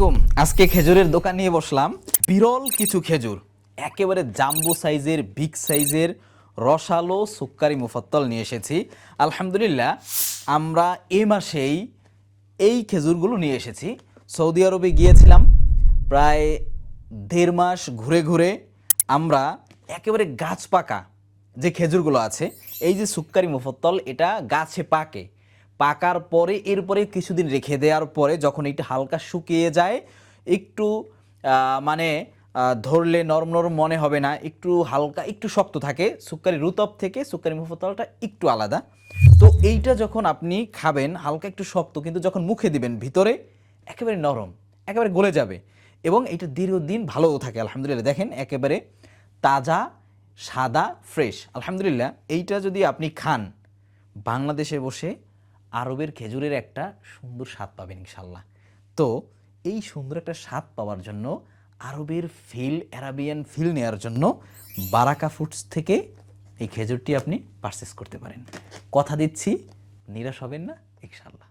আলাইকুম। আজকে খেজুরের দোকান নিয়ে বসলাম। বিরল কিছু খেজুর, একেবারে জাম্বো সাইজের, বিগ সাইজের, রসালো সুক্কারি মুফাত্তল নিয়ে এসেছি। আলহামদুলিল্লাহ, আমরা এ মাসেই এই খেজুরগুলো নিয়ে এসেছি। সৌদি আরবে গিয়েছিলাম, প্রায় 1.5 মাস ঘুরে ঘুরে আমরা একেবারে গাছ পাকা যে খেজুরগুলো আছে, এই যে সুক্কারি মুফাত্তল, এটা গাছে পাকে। পাকার পরে এরপরে কিছুদিন রেখে দেওয়ার পরে যখন এটা হালকা শুকিয়ে যায়, একটু মানে ধরলে নরম নরম মনে হবে না, একটু হালকা একটু শক্ত থাকে। সুক্কারি রুতব থেকে সুক্কারি মুফাত্তলটা একটু আলাদা। তো এইটা যখন আপনি খাবেন হালকা একটু শক্ত, কিন্তু যখন মুখে দিবেন ভিতরে একেবারে নরম, একেবারে গলে যাবে এবং এটা দীর্ঘদিন ভালোও থাকে। আলহামদুলিল্লাহ, দেখেন একেবারে তাজা, সাদা, ফ্রেশ। আলহামদুলিল্লাহ, এইটা যদি আপনি খান, বাংলাদেশে বসে আরবের খেজুরের একটা সুন্দর স্বাদ পাবেন ইনশাল্লাহ। তো এই সুন্দর একটা স্বাদ পাওয়ার জন্য, আরবের ফিল, অ্যারাবিয়ান ফিল নেওয়ার জন্য বারাকা ফুডস থেকে এই খেজুরটি আপনি পারচেস করতে পারেন। কথা দিচ্ছি, নিরাশ হবেন না ইনশাল্লাহ।